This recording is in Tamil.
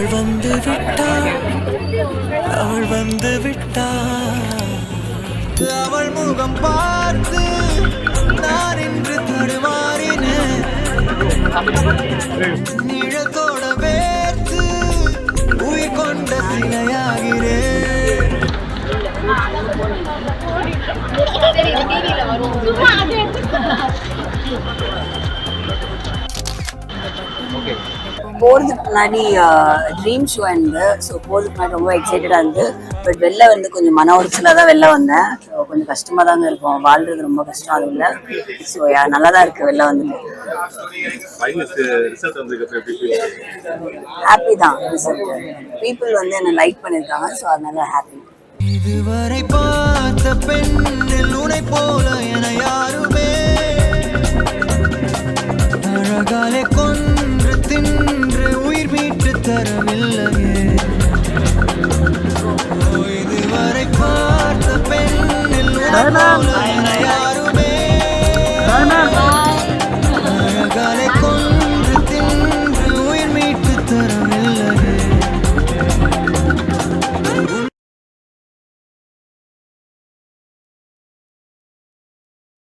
அவள் வந்து விட்டாள், அவள் வந்து விட்டாள். அவள் முகம் பார்த்து நான் இன்று தடுமாறினேன். நிழத்தோட வேர்த்து உயிர் கொண்ட சிலையாகிறேன். போகிறதுக்கு முன்னாடி ட்ரீம் ஷோ இருந்து, ஸோ போகிறதுக்கு முன்னாடி ரொம்ப எக்ஸைட்டடாக இருந்து. பட் வெளில வந்து கொஞ்சம் மன உளைச்சலாக தான் வெளில வந்தேன். ஸோ கொஞ்சம் கஷ்டமாக தாங்க இருக்கும், வாழ்றது ரொம்ப கஷ்டம் அது இல்லை. ஸோ நல்லா தான் இருக்குது வெளில வந்துட்டு. ஹாப்பி தான் ரிசல்ட். பீப்புள் வந்து என்னை லைக் பண்ணியிருக்காங்க, ஸோ அதனால ஹாப்பி. இதுவரை பார்த்த பெண்ணில் உனை போல என யாருமே அழகாலே கொன்று தின்று உயிர் மீட்டு தரவில்லையே. இதுவரை பார்த்த பெண்ணில் உனை போல என யாருமே